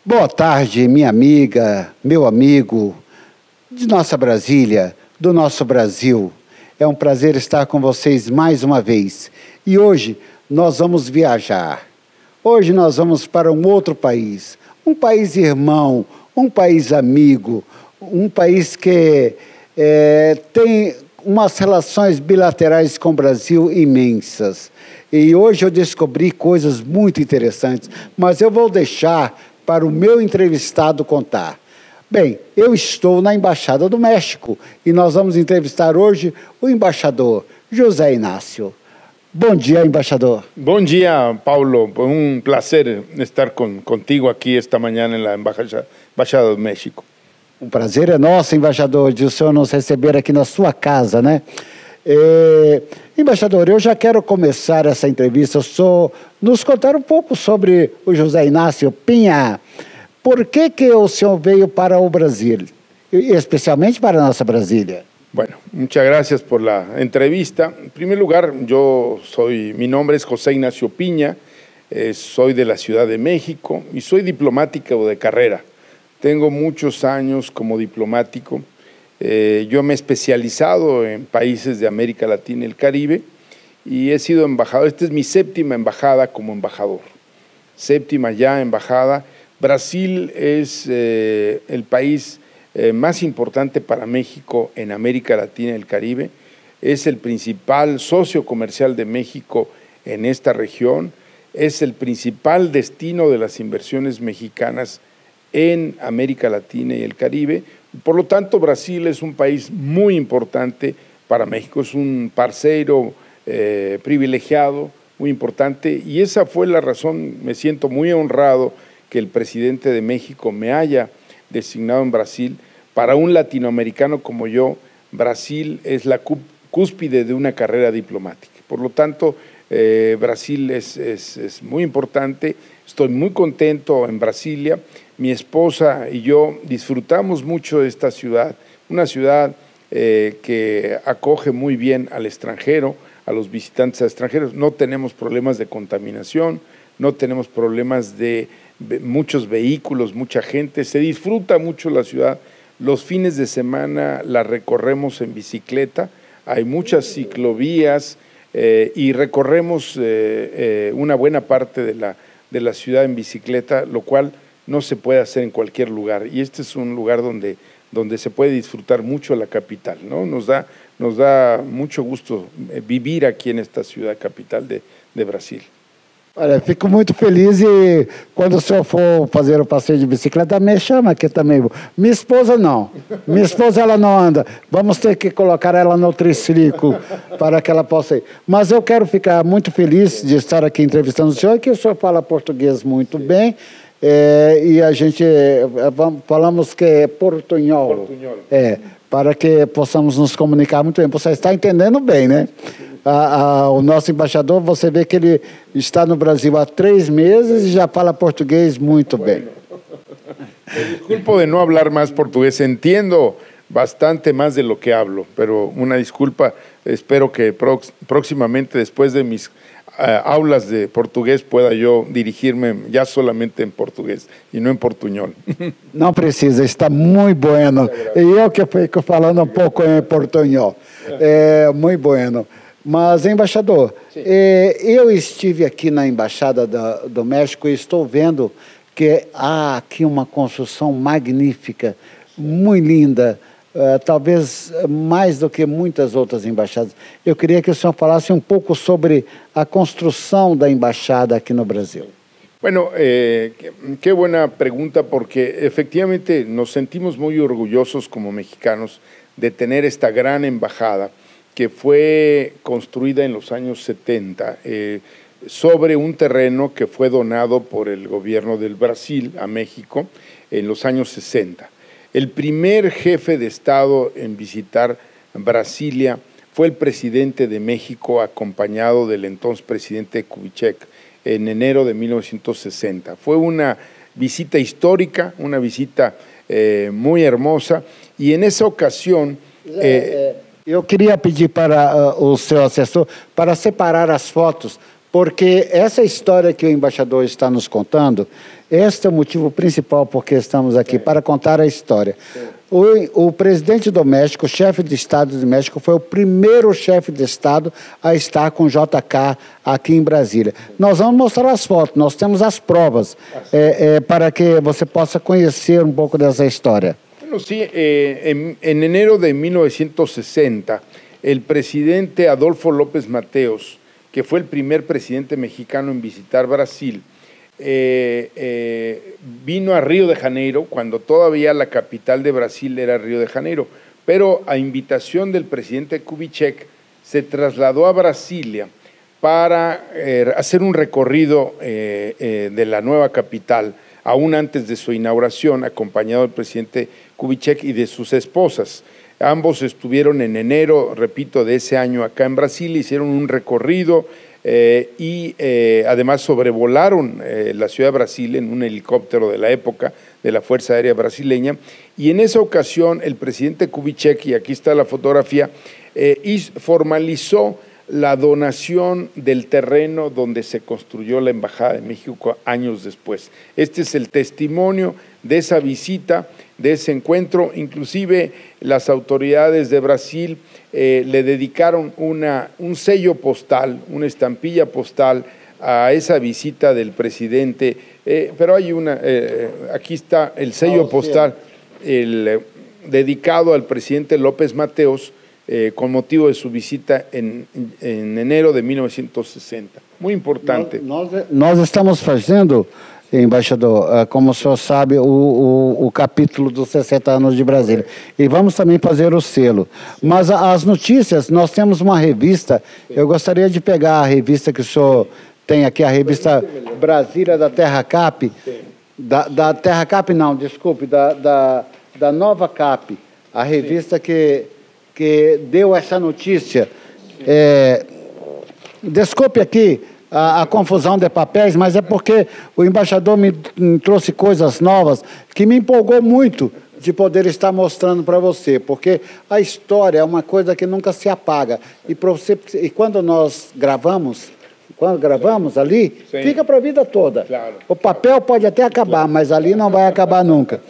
Boa tarde, minha amiga, meu amigo, de nossa Brasília, do nosso Brasil. É um prazer estar com vocês mais uma vez. E hoje nós vamos viajar. Hoje nós vamos para um outro país. Um país irmão, um país amigo, um país que tem umas relações bilaterais com o Brasil imensas. E hoje eu descobri coisas muito interessantes, mas eu vou deixar para o meu entrevistado contar. Bem, eu estou na Embaixada do México e nós vamos entrevistar hoje o embaixador José Inácio. Bom dia, embaixador. Bom dia, Paulo. Um prazer estar contigo aqui esta manhã na Embaixada do México. O prazer é nosso, embaixador, de o senhor nos receber aqui na sua casa, né? Embaixador, eu já quero começar essa entrevista, nos contar um pouco sobre o José Inácio Pinha. Por que o senhor veio para o Brasil, especialmente para a nossa Brasília? Bueno, muchas gracias por la entrevista. En primer lugar, mi nombre es José Ignacio Piña, soy de la Ciudad de México y soy diplomático de carrera. Tengo muchos años como diplomático. Yo me he especializado en países de América Latina y el Caribe y he sido embajador. Esta es mi séptima embajada como embajador. Séptima ya embajada. Brasil es el país más importante para México en América Latina y el Caribe. Es el principal socio comercial de México en esta región. Es el principal destino de las inversiones mexicanas en América Latina y el Caribe. Por lo tanto, Brasil es un país muy importante para México, es un parceiro privilegiado, muy importante, y esa fue la razón. Me siento muy honrado que el presidente de México me haya designado en Brasil. Para un latinoamericano como yo, Brasil es la cúspide de una carrera diplomática. Por lo tanto, Brasil es muy importante. Estoy muy contento en Brasilia. Mi esposa y yo disfrutamos mucho de esta ciudad, una ciudad que acoge muy bien al extranjero, a los visitantes extranjeros. No tenemos problemas de contaminación, no tenemos problemas de muchos vehículos, mucha gente. Se disfruta mucho la ciudad. Los fines de semana la recorremos en bicicleta. Hay muchas ciclovías y recorremos una buena parte de la ciudad en bicicleta, lo cual no se puede hacer en cualquier lugar, y este es un lugar donde se puede disfrutar mucho la capital, ¿no? Nos da mucho gusto vivir aqui nesta ciudad capital de Brasil. Olha, fico muito feliz e quando o senhor for fazer o passeio de bicicleta, me chama aqui também. Minha esposa não. Minha esposa ela não anda. Vamos ter que colocar ela no triciclo para que ela possa ir. Mas eu quero ficar muito feliz de estar aqui entrevistando o senhor, que o senhor fala português muito bem. E a gente falamos que é portunhol. Para que possamos nos comunicar muito bem. Você está entendendo bem, né? O nosso embaixador, você vê que ele está no Brasil há 3 meses e já fala português muito bem. Disculpo de no hablar más portugués, entiendo bastante más de lo que hablo, pero una disculpa, espero que próximamente, después de mis aulas de português, pueda yo dirigirme ya solamente en portugués y no en portuñol. Não precisa, está muito bueno. E eu que fico falando um pouco em portunhol. Muito bueno. Mas, embaixador, eu estive aqui na Embaixada do México e estou vendo que há aqui uma construção magnífica, muito linda, talvez mais do que muitas outras embaixadas. Eu queria que o senhor falasse um pouco sobre a construção da embaixada aqui no Brasil. Bueno, qué buena pregunta, porque efectivamente nos sentimos muy orgullosos como mexicanos de tener esta gran embajada que fue construida en los años 70 sobre un terreno que fue donado por el gobierno del Brasil a México en los años 60. El primer jefe de Estado en visitar Brasilia fue el presidente de México, acompañado del entonces presidente Kubitschek, en enero de 1960. Fue una visita histórica, una visita muy hermosa, y en esa ocasión... Eu queria pedir para o seu assessor para separar as fotos porque essa história que o embaixador está nos contando, este é o motivo principal porque estamos aqui, para contar a história. O presidente do México, o chefe de Estado do México, foi o primeiro chefe de Estado a estar com JK aqui em Brasília. Nós vamos mostrar as fotos, nós temos as provas, para que você possa conhecer um pouco dessa história. Bueno, sí, en enero de 1960, el presidente Adolfo López Mateos, que fue el primer presidente mexicano en visitar Brasil, vino a Río de Janeiro, cuando todavía la capital de Brasil era Río de Janeiro, pero a invitación del presidente Kubitschek se trasladó a Brasilia para hacer un recorrido de la nueva capital, aún antes de su inauguración, acompañado del presidente Kubitschek y de sus esposas. Ambos estuvieron en enero, repito, de ese año acá en Brasil, hicieron un recorrido y además sobrevolaron la ciudad de Brasil en un helicóptero de la época de la Fuerza Aérea Brasileña, y en esa ocasión el presidente Kubitschek, y aquí está la fotografía, formalizó la donación del terreno donde se construyó la Embajada de México años después. Este es el testimonio de esa visita, de ese encuentro. Inclusive las autoridades de Brasil le dedicaron un sello postal, una estampilla postal a esa visita del presidente, pero hay aquí está el sello postal dedicado al presidente López Mateos, con motivo de su visita en enero de 1960. Muy importante. Nós estamos fazendo, embaixador, como o senhor sabe, o capítulo dos 60 anos de Brasília. E vamos também fazer o selo. Mas as notícias, nós temos uma revista, eu gostaria de pegar a revista que o senhor tem aqui, a revista Brasília da Terra Cap, da Terra Cap não, desculpe, da Nova Cap, a revista que deu essa notícia. Desculpe aqui a confusão de papéis, mas é porque o embaixador me trouxe coisas novas que me empolgou muito de poder estar mostrando para você, porque a história é uma coisa que nunca se apaga. E quando nós gravamos, ali, sim, fica para a vida toda. Claro. O papel pode até acabar, claro, mas ali não vai acabar nunca.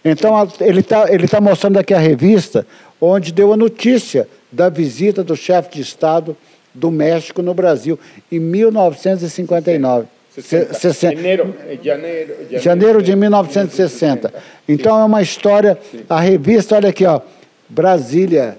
Então, ele tá mostrando aqui a revista, onde deu a notícia da visita do chefe de Estado do México no Brasil, em 1959. Janeiro de 1960. Então, é uma história, a revista, olha aqui, ó, Brasília,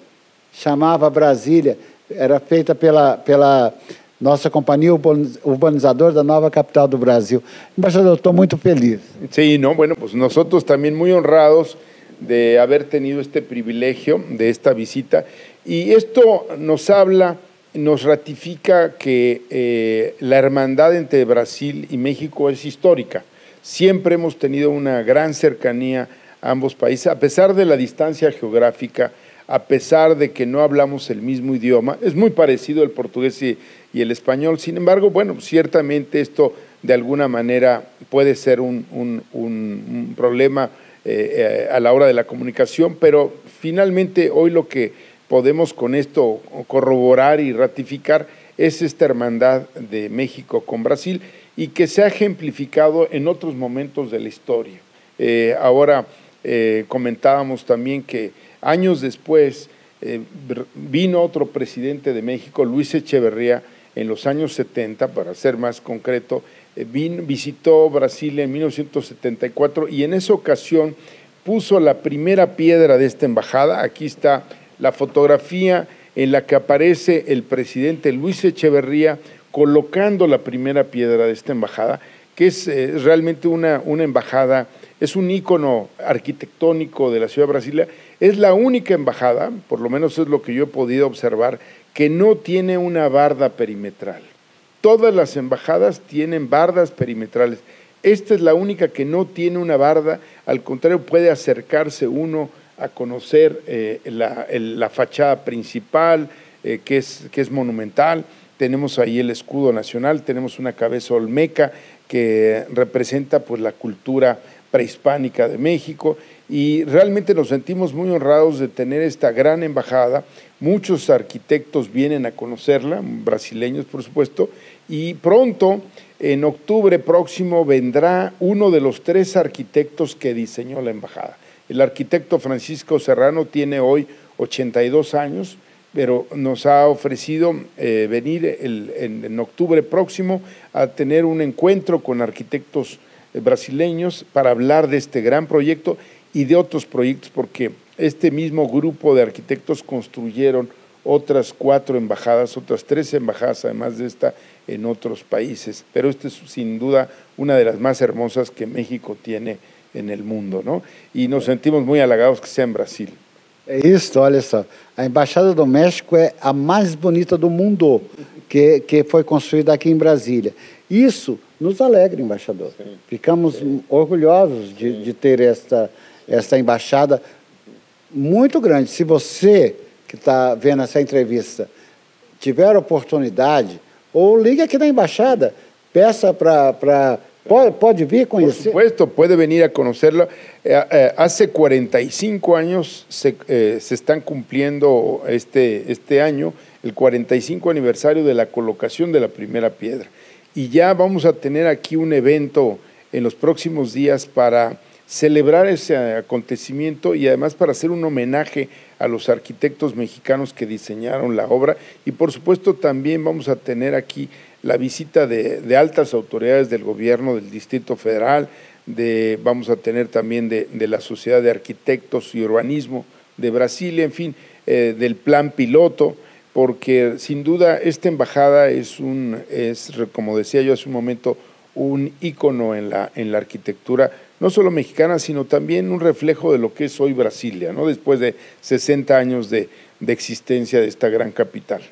chamava Brasília, era feita pela nossa companhia urbanizadora da nova capital do Brasil. Embaixador, estou muito feliz. Sí, no, bueno, pues nosotros también muy honrados de haber tenido este privilegio de esta visita, y esto nos habla, nos ratifica que la hermandad entre Brasil y México es histórica. Siempre hemos tenido una gran cercanía a ambos países, a pesar de la distancia geográfica, a pesar de que no hablamos el mismo idioma. Es muy parecido el portugués y el español. Sin embargo, bueno, ciertamente esto de alguna manera puede ser un problema a la hora de la comunicación, pero finalmente hoy lo que podemos con esto corroborar y ratificar es esta hermandad de México con Brasil, y que se ha ejemplificado en otros momentos de la historia. Ahora comentábamos también que años después vino otro presidente de México, Luis Echeverría, en los años 70, para ser más concreto, visitó Brasil en 1974, y en esa ocasión puso la primera piedra de esta embajada. Aquí está la fotografía en la que aparece el presidente Luis Echeverría colocando la primera piedra de esta embajada, que es realmente una embajada, es un ícono arquitectónico de la ciudad de Brasilia. Es la única embajada, por lo menos es lo que yo he podido observar, que no tiene una barda perimetral. Todas las embajadas tienen bardas perimetrales. Esta es la única que no tiene una barda, al contrario, puede acercarse uno a conocer la fachada principal, que es monumental. Tenemos ahí el escudo nacional, tenemos una cabeza olmeca que representa pues la cultura prehispánica de México, y realmente nos sentimos muy honrados de tener esta gran embajada. Muchos arquitectos vienen a conocerla, brasileños por supuesto, Y pronto, en octubre próximo, vendrá uno de los 3 arquitectos que diseñó la embajada. El arquitecto Francisco Serrano tiene hoy 82 años, pero nos ha ofrecido venir en octubre próximo a tener un encuentro con arquitectos brasileños para hablar de este gran proyecto y de otros proyectos, porque este mismo grupo de arquitectos construyeron otras 4 embajadas, otras 3 embajadas, además de esta, en otros países. Pero esta es sin duda una de las más hermosas que México tiene en el mundo, ¿no? Y nos sentimos muy halagados que sea en Brasil. É isso, olha só. A Embaixada do México é a mais bonita do mundo, que foi construída aqui em Brasília. Isso nos alegra, embaixador. Sim. Ficamos orgulhosos de ter esta embaixada muito grande. Se você que está vendo essa entrevista tiver oportunidade, ou ligue aqui na embaixada, peça para pode vir conhecer. Por supuesto, puede venir a conocerlo. Hace 45 años se están cumpliendo este año el 45 aniversario de la colocación de la primera piedra. Y ya vamos a tener aquí un evento en los próximos días para celebrar ese acontecimiento y además para hacer un homenaje a los arquitectos mexicanos que diseñaron la obra. Y por supuesto también vamos a tener aquí la visita de altas autoridades del gobierno del Distrito Federal, vamos a tener también de la Sociedad de Arquitectos y Urbanismo de Brasilia, en fin, del plan piloto, porque sin duda esta embajada es, como decía yo hace un momento, un ícono en la arquitectura, no solo mexicana, sino también un reflejo de lo que es hoy Brasilia, ¿no? Después de 60 años de existencia de esta gran capital.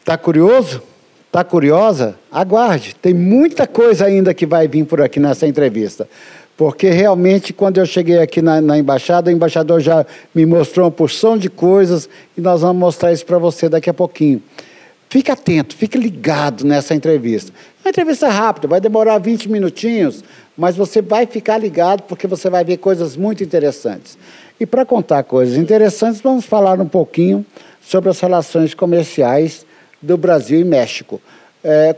¿Está curioso? Está curiosa? Aguarde, tem muita coisa ainda que vai vir por aqui nessa entrevista. Porque realmente, quando eu cheguei aqui na embaixada, o embaixador já me mostrou uma porção de coisas e nós vamos mostrar isso para você daqui a pouquinho. Fique atento, fique ligado nessa entrevista. Uma entrevista rápida, vai demorar 20 minutinhos, mas você vai ficar ligado porque você vai ver coisas muito interessantes. E para contar coisas interessantes, vamos falar um pouquinho sobre as relações comerciais do Brasil e México.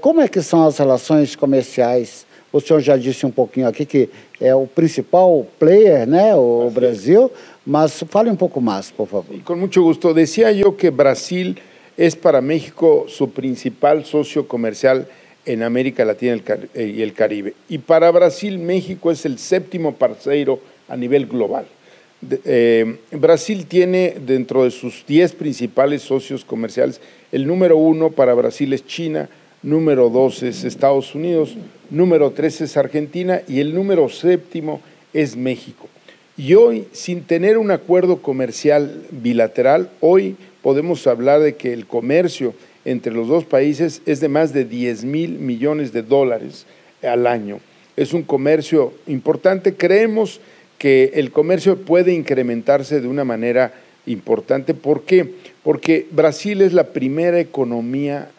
Como é que são as relações comerciais? O senhor já disse um pouquinho aqui que é o principal player, né, o Brasil, mas fale um pouco mais, por favor. Con mucho gusto. Decía yo que Brasil es para México su principal socio comercial en América Latina y el Caribe. Y para Brasil, México es el 7º parceiro a nivel global. Brasil tiene dentro de sus 10 principales socios comerciales, el número 1 para Brasil es China, número 2 es Estados Unidos, número 3 es Argentina y el número 7º es México. Y hoy, sin tener un acuerdo comercial bilateral, hoy podemos hablar de que el comercio entre los dos países es de más de 10,000 millones de dólares al año. Es un comercio importante. Creemos que el comercio puede incrementarse de una manera importante. ¿Por qué? Porque Brasil es la primera economía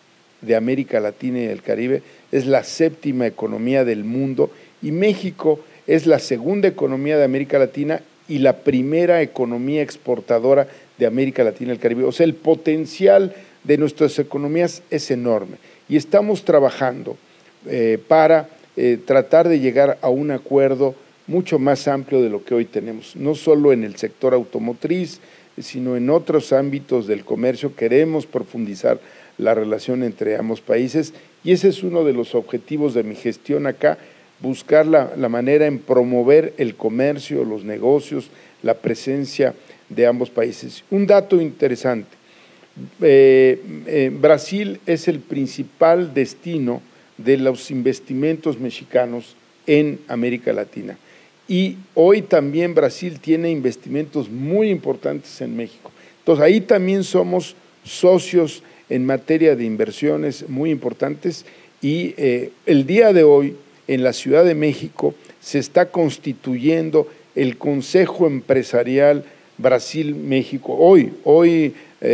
de América Latina y del Caribe, es la 7ª economía del mundo y México es la 2ª economía de América Latina y la primera economía exportadora de América Latina y el Caribe. O sea, el potencial de nuestras economías es enorme y estamos trabajando para tratar de llegar a un acuerdo mucho más amplio de lo que hoy tenemos, no solo en el sector automotriz, sino en otros ámbitos del comercio. Queremos profundizar la relación entre ambos países y ese es uno de los objetivos de mi gestión acá, buscar la manera en promover el comercio, los negocios, la presencia de ambos países. Un dato interesante, Brasil es el principal destino de los investimentos mexicanos en América Latina. Y hoy también Brasil tiene investimentos muy importantes en México. Entonces ahí también somos socios en materia de inversiones muy importantes y el día de hoy en la Ciudad de México se está constituyendo el Consejo Empresarial Brasil-México. Hoy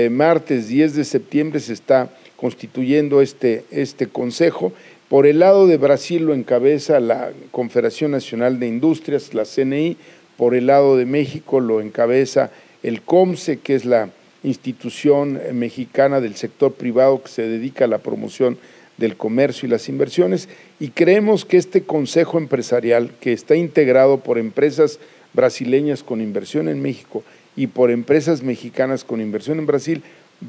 martes 10 de septiembre se está constituyendo este consejo. Por el lado de Brasil lo encabeza la Confederación Nacional de Industrias, la CNI. Por el lado de México lo encabeza el COMSE, que es la institución mexicana del sector privado que se dedica a la promoción del Comercio y las Inversiones, y creemos que este Consejo Empresarial, que está integrado por empresas brasileñas con inversión en México y por empresas mexicanas con inversión en Brasil,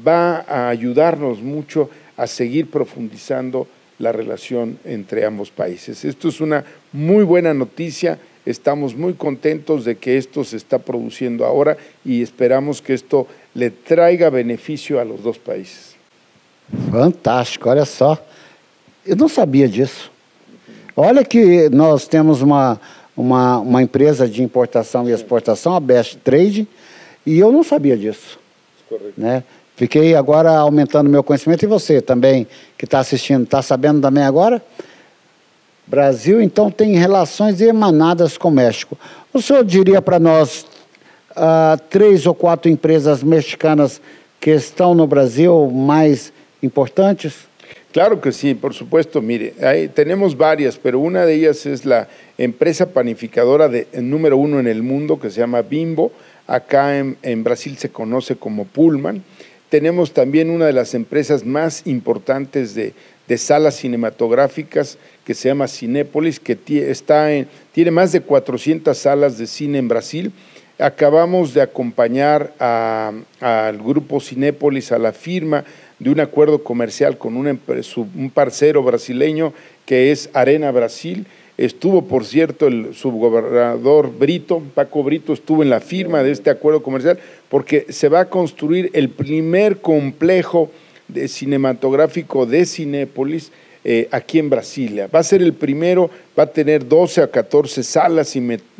va a ayudarnos mucho a seguir profundizando la relación entre ambos países. Esto es una muy buena noticia, estamos muy contentos de que esto se está produciendo ahora y esperamos que esto le traiga beneficio a los dos países. Fantástico, olha só. Eu não sabia disso. Olha que nós temos uma empresa de importação e exportação, a Best Trade, e eu não sabia disso. Correto. Né? Fiquei agora aumentando meu conhecimento, e você também, que está assistindo, está sabendo também agora? Brasil, então, tem relações emanadas com o México. O senhor diria para nós 3 ou 4 empresas mexicanas que estão no Brasil mais importantes? Claro que sí, por supuesto. Mire, tenemos varias, pero una de ellas es la empresa panificadora número 1 en el mundo, que se llama Bimbo. Acá en Brasil se conoce como Pullman. Tenemos también una de las empresas más importantes de salas cinematográficas, que se llama Cinépolis, que tiene más de 400 salas de cine en Brasil. Acabamos de acompañar al grupo Cinépolis a la firma de un acuerdo comercial con un parcero brasileño que es Arena Brasil. Estuvo, por cierto, el subgobernador Brito, Paco Brito, estuvo en la firma de este acuerdo comercial porque se va a construir el primer complejo cinematográfico de Cinépolis aquí en Brasilia. Va a ser el primero, va a tener 12 a 14 salas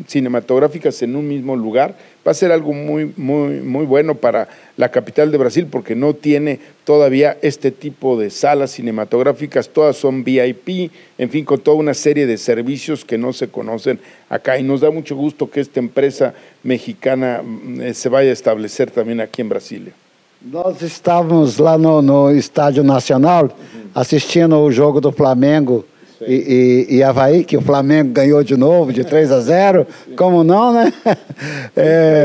cinematográficas en un mismo lugar. Va a ser algo muy, muy, muy bueno para la capital de Brasil porque no tiene todavía este tipo de salas cinematográficas. Todas son VIP, en fin, con toda una serie de servicios que no se conocen acá. Y nos da mucho gusto que esta empresa mexicana se vaya a establecer también aquí en Brasilia. Nós estávamos lá no Estádio Nacional assistindo o jogo do Flamengo e Avaí, que o Flamengo ganhou de novo de 3-0, como não, né?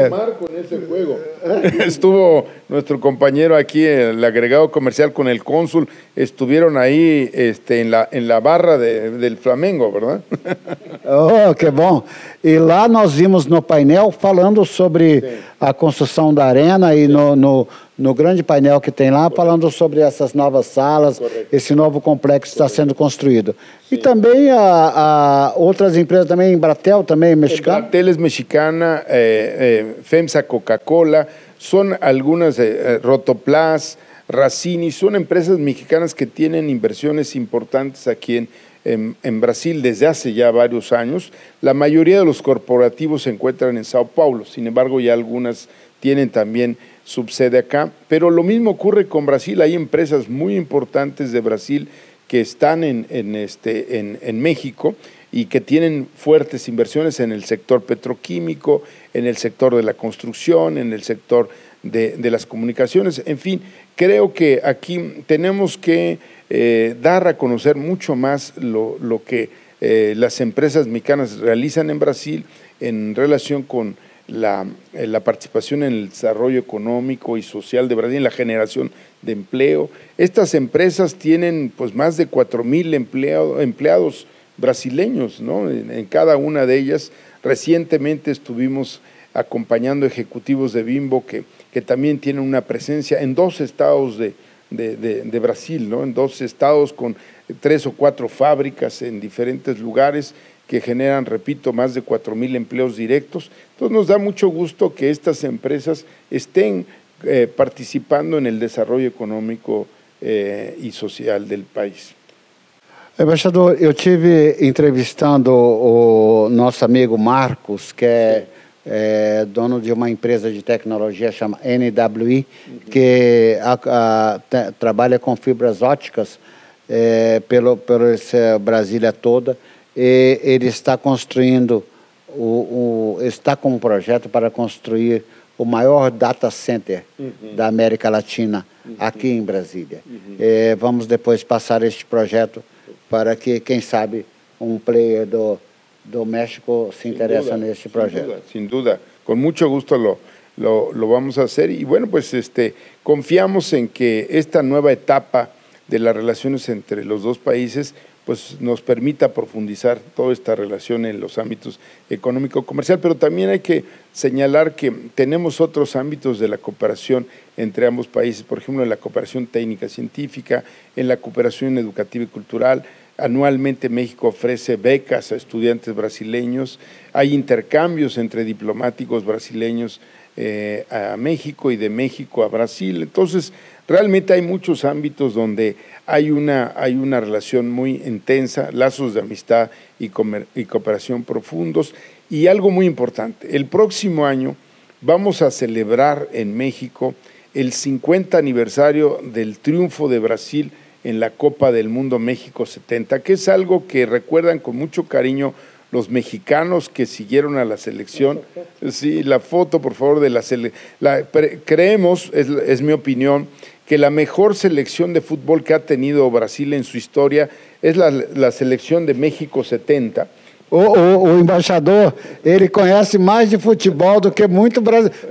Marco en ese juego. Estuvo nuestro compañero aquí, el agregado comercial con el cónsul, estuvieron ahí en la barra del Flamengo, ¿verdad? Oh, que bom! E lá nós vimos no painel falando sobre a construção da arena e no grande painel que tem lá, falando sobre essas novas salas, esse novo complexo que está sendo construído. E também outras empresas também, Embratel também, mexicana? Embratel es mexicana, FEMSA, Coca-Cola, son algunas, Rotoplas, Racini, son empresas mexicanas que tienen inversiones importantes aquí en Brasil desde hace ya varios años. La mayoría de los corporativos se encuentran en Sao Paulo, sin embargo ya algunas tienen también subsede acá, pero lo mismo ocurre con Brasil. Hay empresas muy importantes de Brasil que están en México y que tienen fuertes inversiones en el sector petroquímico, en el sector de la construcción, en el sector de las comunicaciones. En fin, creo que aquí tenemos que dar a conocer mucho más lo que las empresas mexicanas realizan en Brasil en relación con la participación en el desarrollo económico y social de Brasil, en la generación de empleo. Estas empresas tienen pues más de 4,000 empleados brasileños, ¿no? En cada una de ellas. Recientemente estuvimos acompañando ejecutivos de Bimbo que también tienen una presencia en 2 estados de Brasil, ¿no? En 2 estados con 3 o 4 fábricas en diferentes lugares que generan, repito, más de 4,000 empleos directos. Entonces nos da mucho gusto que estas empresas estén participando en el desarrollo econômico e social del país. Embaixador, eu tive entrevistando o nosso amigo Marcos, que é dono de uma empresa de tecnologia chama NWI, que trabalha com fibras óticas pelo Brasília toda. E ele está construindo, está com um projeto para construir o maior data center da América Latina aqui em Brasília. Vamos depois passar este projeto para que, quem sabe, um player do México se interessa neste projeto. Sin duda, con mucho gusto lo vamos a hacer y bueno, pues confiamos en que esta nueva etapa de las relaciones entre los dos países, pues nos permita profundizar toda esta relación en los ámbitos económico-comercial, pero también hay que señalar que tenemos otros ámbitos de la cooperación entre ambos países, por ejemplo, en la cooperación técnica científica, en la cooperación educativa y cultural. Anualmente México ofrece becas a estudiantes brasileños, hay intercambios entre diplomáticos brasileños a México y de México a Brasil. Entonces, realmente hay muchos ámbitos donde hay una relación muy intensa, lazos de amistad y cooperación profundos. Y algo muy importante, el próximo año vamos a celebrar en México el 50 aniversario del triunfo de Brasil en la Copa del Mundo México 70, que es algo que recuerdan con mucho cariño los mexicanos que siguieron a la selección. Sí, la foto, por favor, de la selección. Creemos, es mi opinión, que la mejor selección de fútbol que ha tenido Brasil en su historia es la selección de México 70. O embaixador, ele conhece mais de futebol do que muito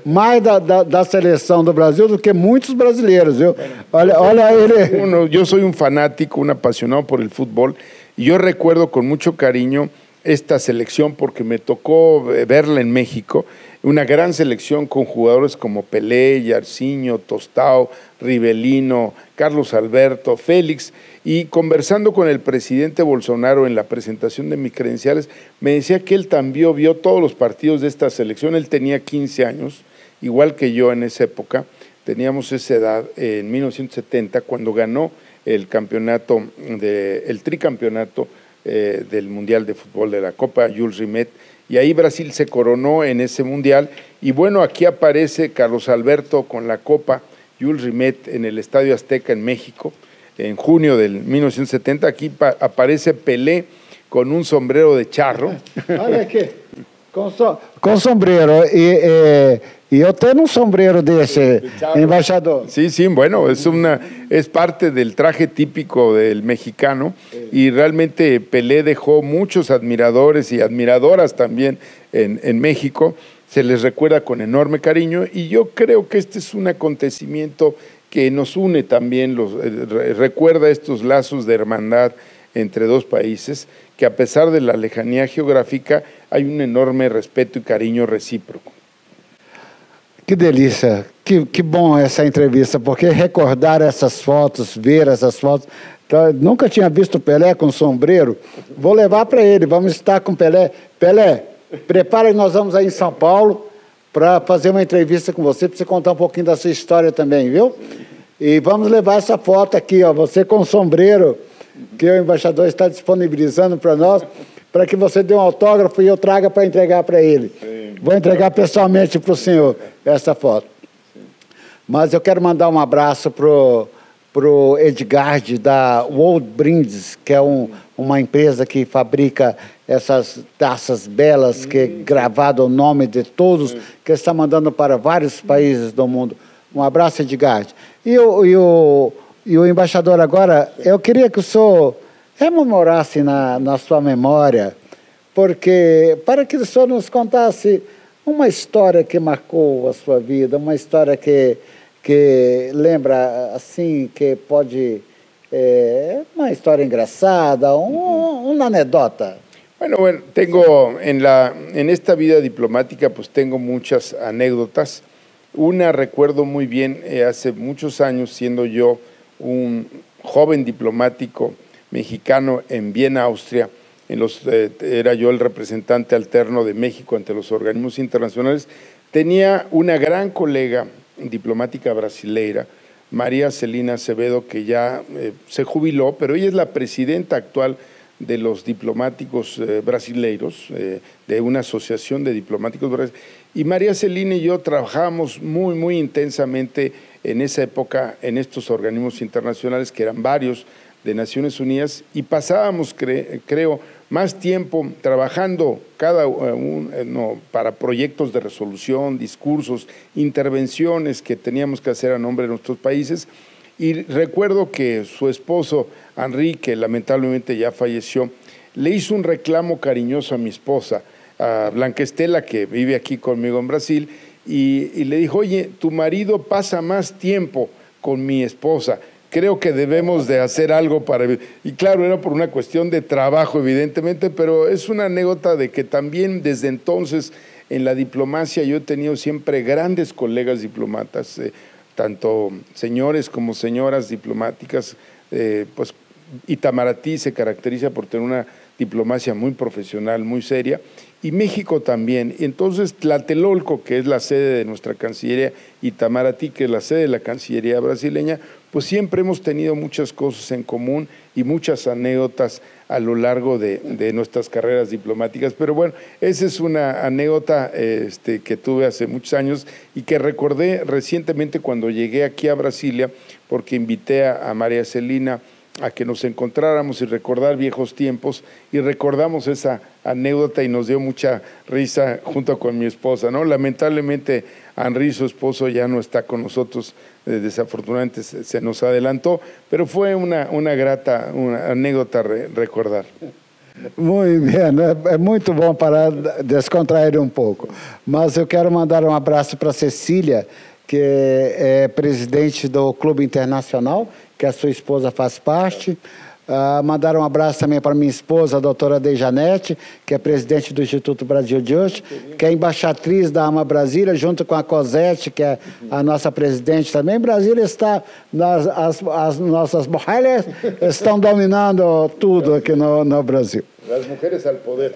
mais da seleção do Brasil do que muitos brasileiros, viu? Olha ele. Yo soy un fanático, un apasionado por el fútbol, y yo recuerdo con mucho cariño esta selección porque me tocó verla en México, una gran selección con jugadores como Pelé, Jairzinho, Tostao, Rivelino, Carlos Alberto, Félix, y conversando con el presidente Bolsonaro en la presentación de mis credenciales, me decía que él también vio todos los partidos de esta selección. Él tenía 15 años, igual que yo en esa época, teníamos esa edad en 1970, cuando ganó el campeonato, el tricampeonato del Mundial de Fútbol de la Copa Jules Rimet, y ahí Brasil se coronó en ese Mundial. Y bueno, aquí aparece Carlos Alberto con la Copa Jules Rimet en el Estadio Azteca en México, en junio del 1970, aquí aparece Pelé con un sombrero de charro. Olha aqui, com sombrero. E eu tenho um sombrero desse, embaixador. Sí, sí, bueno, es parte del traje típico del mexicano, y realmente Pelé dejó muchos admiradores y admiradoras también en México. Se les recuerda con enorme cariño, y yo creo que este es un acontecimiento que nos une también, recuerda estos lazos de hermandad entre dos países, que a pesar de la lejanía geográfica hay un enorme respeto y cariño recíproco. Que delícia, que bom essa entrevista, porque recordar essas fotos, ver essas fotos. Nunca tinha visto Pelé com sombreiro. Vou levar para ele, vamos estar com Pelé. Pelé, prepara que nós vamos aí em São Paulo para fazer uma entrevista com você, para você contar um pouquinho da sua história também, viu? E vamos levar essa foto aqui, ó, você com sombreiro, que o embaixador está disponibilizando para nós, para que você dê um autógrafo e eu traga para entregar para ele. Sim. Vou entregar pessoalmente para o senhor essa foto. Sim. Mas eu quero mandar um abraço pro Edgard da World Brindes, que é uma empresa que fabrica essas taças belas, que é gravado o nome de todos, que está mandando para vários países do mundo. Um abraço, Edgard. E o embaixador agora, eu queria que o senhor rememorasse na sua memória, porque para que o senhor nos contasse uma história que marcou a sua vida, uma história que lembra, assim, que pode... uma história engraçada, una anedota. Bueno, tengo en esta vida diplomática, pues tengo muchas anécdotas. Una recuerdo muy bien, hace muchos años, siendo yo un joven diplomático mexicano en Viena, Austria, era yo el representante alterno de México ante los organismos internacionales. Tenía una gran colega diplomática brasileira, María Celina Acevedo, que ya se jubiló, pero ella es la presidenta actual de los diplomáticos brasileiros, de una asociación de diplomáticos brasileiros. Y María Celina y yo trabajamos muy, muy intensamente en esa época en estos organismos internacionales, que eran varios de Naciones Unidas, y pasábamos, creo, más tiempo trabajando cada uno para proyectos de resolución, discursos, intervenciones que teníamos que hacer a nombre de nuestros países. Y recuerdo que su esposo, Henri, que lamentablemente ya falleció, le hizo un reclamo cariñoso a mi esposa, a Blanca Estela, que vive aquí conmigo en Brasil, y le dijo: oye, tu marido pasa más tiempo con mi esposa, creo que debemos de hacer algo para... Y claro, era por una cuestión de trabajo, evidentemente, pero es una anécdota de que también desde entonces en la diplomacia yo he tenido siempre grandes colegas diplomatas, tanto señores como señoras diplomáticas, pues Itamaraty se caracteriza por tener una diplomacia muy profesional, muy seria, y México también. Y entonces Tlatelolco, que es la sede de nuestra Cancillería, Itamaraty, que es la sede de la Cancillería brasileña, pues siempre hemos tenido muchas cosas en común y muchas anécdotas a lo largo de nuestras carreras diplomáticas. Pero bueno, esa es una anécdota que tuve hace muchos años y que recordé recientemente cuando llegué aquí a Brasilia, porque invité a María Celina a que nos encontráramos y recordar viejos tiempos, y recordamos esa anécdota y nos dio mucha risa junto con mi esposa, ¿no? Lamentablemente Henry, su esposo, ya no está con nosotros, desafortunadamente se nos adelantó, pero fue una anécdota recordar. Muito bem, é muito bom para descontrair um pouco. Mas eu quero mandar um abraço para a Cecília, que é presidente do Clube Internacional, que a sua esposa faz parte. Mandar um abraço também para minha esposa, a doutora Dejanete, que é presidente do Instituto Brasil Just, que é embaixatriz da AMA Brasília, junto com a Cosete, que é a nossa presidente também. Brasília está, as nossas mulheres estão dominando tudo aqui no Brasil. Las mujeres al poder.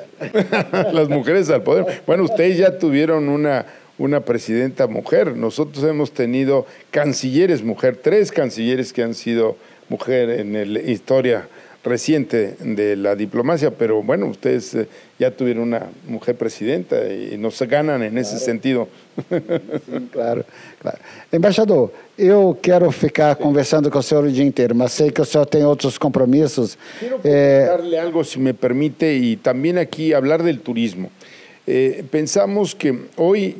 Las mujeres al poder. Bueno, ustedes ya tuvieron una presidenta mujer. Nosotros hemos tenido cancilleres mujer, 3 cancilleres que han sido mujer en la historia reciente de la diplomacia, pero bueno, ustedes ya tuvieron una mujer presidenta y nos ganan en ese sentido. Sim, claro, claro. Embaixador, eu quero ficar conversando com o senhor o dia inteiro, mas sei que o senhor tem outros compromissos. Quiero comentarle algo, si me permite, y también aquí hablar del turismo. Pensamos que hoy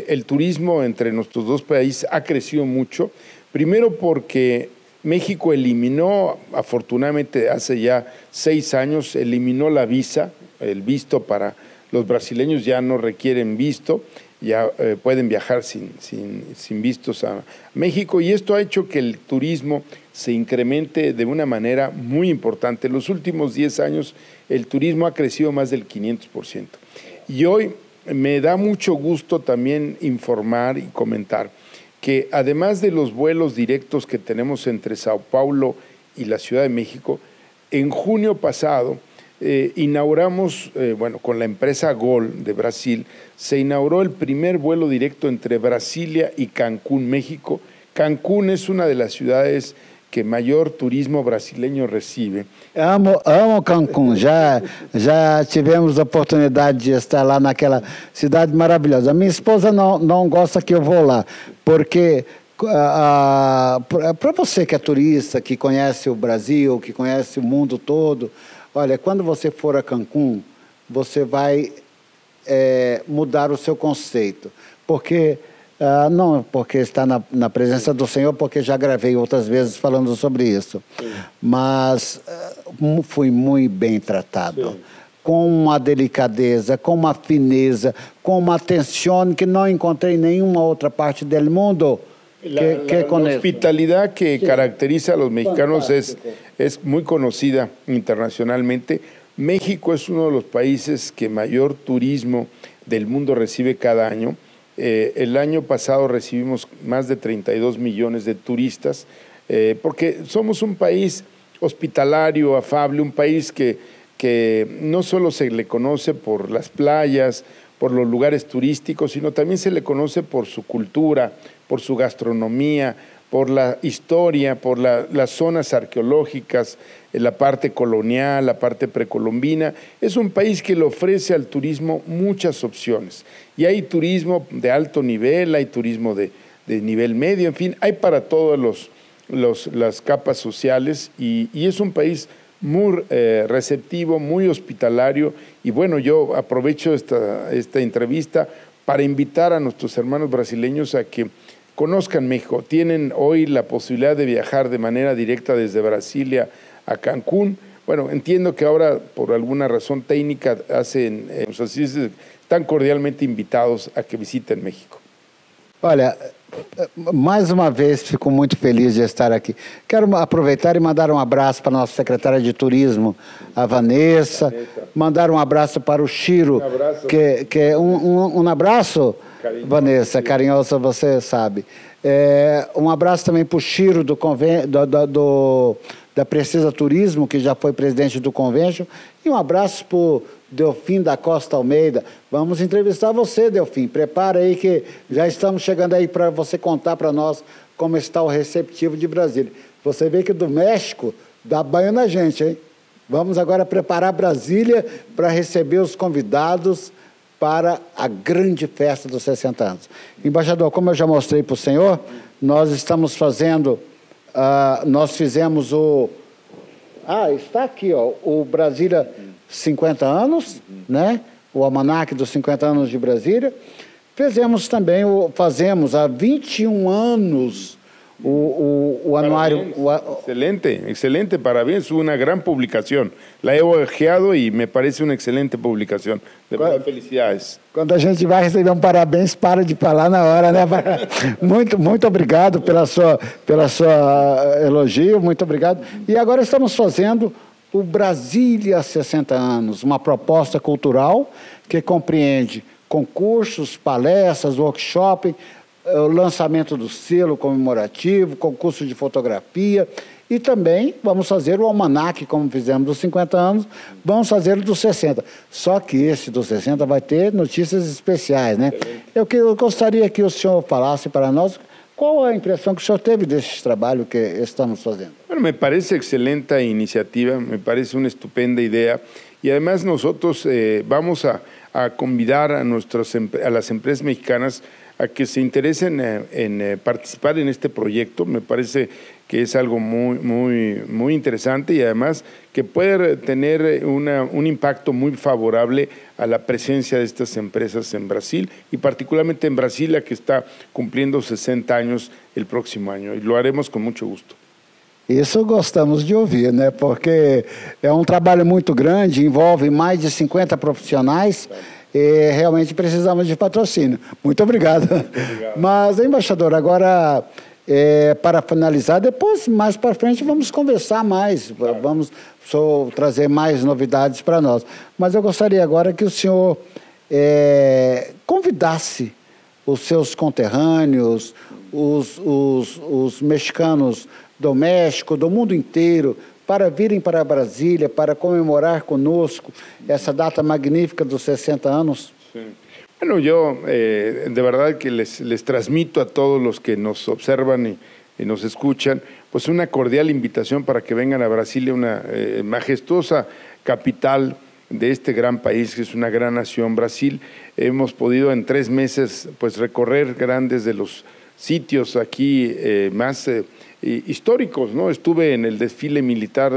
el turismo entre nuestros dos países ha crecido mucho, primero porque México eliminó, afortunadamente hace ya 6 años, eliminó la visa, el visto para los brasileños ya no requieren visto, ya pueden viajar sin vistos a México, y esto ha hecho que el turismo se incremente de una manera muy importante. En los últimos 10 años el turismo ha crecido más del 500%. Y hoy me da mucho gusto también informar y comentar que además de los vuelos directos que tenemos entre Sao Paulo y la Ciudad de México, en junio pasado inauguramos, con la empresa Gol de Brasil, se inauguró el primer vuelo directo entre Brasilia y Cancún, México. Cancún es una de las ciudades que maior turismo brasileño recibe. Amo Cancún, já tivemos a oportunidade de estar lá naquela cidade maravilhosa. A minha esposa não gosta que eu vou lá, porque para você que é turista, que conhece o Brasil, que conhece o mundo todo, olha, quando você for a Cancún, você vai mudar o seu conceito, porque... não porque está na presença do Senhor, porque já gravei outras vezes falando sobre isso. Sim. Mas fui muito bem tratado. Sim. Com uma delicadeza, com uma fineza, com uma atenção que não encontrei em nenhuma outra parte do mundo. La hospitalidad que sí, caracteriza a los mexicanos es muy conocida internacionalmente. México es uno de los países que mayor turismo del mundo recibe cada año. El año pasado recibimos más de 32 millones de turistas, porque somos un país hospitalario, afable, un país que no solo se le conoce por las playas, por los lugares turísticos, sino también se le conoce por su cultura, por su gastronomía, por la historia, por las zonas arqueológicas, la parte colonial, la parte precolombina. Es un país que le ofrece al turismo muchas opciones. Y hay turismo de alto nivel, hay turismo de nivel medio, en fin, hay para todas las capas sociales, y es un país muy receptivo, muy hospitalario. Y bueno, yo aprovecho esta entrevista para invitar a nuestros hermanos brasileños a que conozcan México. Tienen hoy la posibilidad de viajar de manera directa desde Brasilia a Cancún. Bueno, entiendo que ahora por alguna razón técnica están cordialmente invitados a que visiten México. Olha, Mais uma vez, fico muito feliz de estar aqui. Quero aproveitar e mandar um abraço para a nossa secretária de Turismo, a Vanessa. Mandar um abraço para o Chiro, que é um abraço, carinhoso, Vanessa, carinhoso, você sabe. Um abraço também para o Chiro da Precisa Turismo, que já foi presidente do convênio, e um abraço para o Delfim da Costa Almeida. Vamos entrevistar você, Delfim. Prepara aí que já estamos chegando aí para você contar para nós como está o receptivo de Brasília. Você vê que do México dá banho na gente, hein? Vamos agora preparar Brasília para receber os convidados para a grande festa dos 60 anos. Embaixador, como eu já mostrei para o senhor, nós estamos fazendo, nós fizemos está aqui, ó, o Brasília 50 anos, né? O almanaque dos 50 anos de Brasília. Fazemos há 21 anos o anuário. Excelente, parabéns, uma grande publicação. La he ojeado e me parece uma excelente publicação. De verdade, felicidades. Quando a gente vai receber um parabéns, para de falar na hora, né? Muito obrigado pela sua elogio, muito obrigado. E agora estamos fazendo o Brasília 60 anos, uma proposta cultural que compreende concursos, palestras, workshop, o lançamento do selo comemorativo, concurso de fotografia, e também vamos fazer o almanaque, como fizemos dos 50 anos, vamos fazer o dos 60. Só que esse dos 60 vai ter notícias especiais, né? Eu gostaria que o senhor falasse para nós qual a impressão que o senhor teve desse trabalho que estamos fazendo. Bueno, me parece excelente a iniciativa, me parece una estupenda idea, y además nosotros vamos a convidar a las empresas mexicanas a que se interesen en participar en este proyecto. Me parece que es algo muy interesante y además que puede tener un impacto muy favorable a la presencia de estas empresas en Brasil y particularmente en Brasilia, que está cumpliendo 60 años el próximo año, y lo haremos con mucho gusto. Isso gostamos de ouvir, né? Porque é um trabalho muito grande, envolve mais de 50 profissionais. E realmente precisamos de patrocínio. Muito obrigado. Mas, embaixador, agora, para finalizar, depois, mais para frente, vamos conversar mais, vamos trazer mais novidades para nós. Mas eu gostaria agora que o senhor convidasse os seus conterrâneos, os mexicanos do México, do mundo inteiro, para virem para Brasília, para comemorar conosco essa data magnífica dos 60 anos? Sí. Bueno, yo de verdad que les transmito a todos los que nos observan y nos escuchan, pues una cordial invitación para que vengan a Brasilia, una majestuosa capital de este gran país, que es una gran nación, Brasil. Hemos podido en 3 meses pues recorrer grandes de los sitios aquí más históricos, ¿no? Estuve en el desfile militar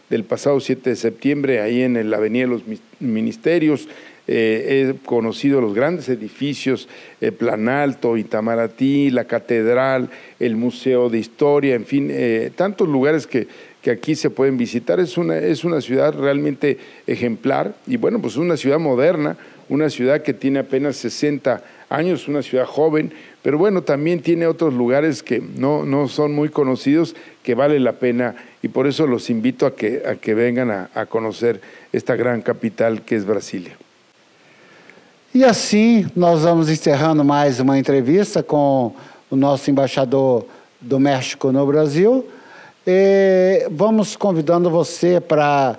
del pasado 7 de septiembre, ahí en la Avenida de los Ministerios. He conocido los grandes edificios, Planalto, Itamaraty, la Catedral, el Museo de Historia, en fin, tantos lugares que aquí se pueden visitar. Es una ciudad realmente ejemplar y bueno, pues una ciudad moderna, una ciudad que tiene apenas 60 años, una ciudad joven, pero bueno, también tiene otros lugares que no son muy conocidos, que vale la pena, y por eso los invito a que vengan a conocer esta gran capital que es Brasília. E assim nós vamos encerrando mais uma entrevista com o nosso embaixador do México no Brasil. E vamos convidando você para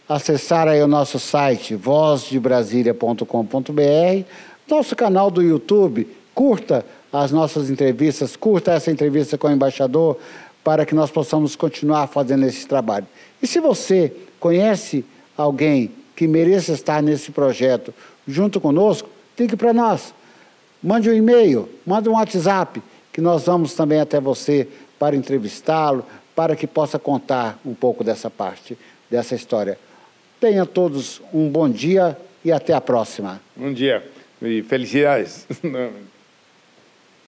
acessar aí o nosso site vozdebrasilia.com.br, nosso canal do YouTube, curta as nossas entrevistas, curta essa entrevista com o embaixador para que nós possamos continuar fazendo esse trabalho. E se você conhece alguém que mereça estar nesse projeto junto conosco, ligue para nós, mande um e-mail, mande um WhatsApp, que nós vamos também até você para entrevistá-lo, para que possa contar um pouco dessa parte, dessa história. Tenham todos um bom dia e até a próxima. Bom dia e felicidades.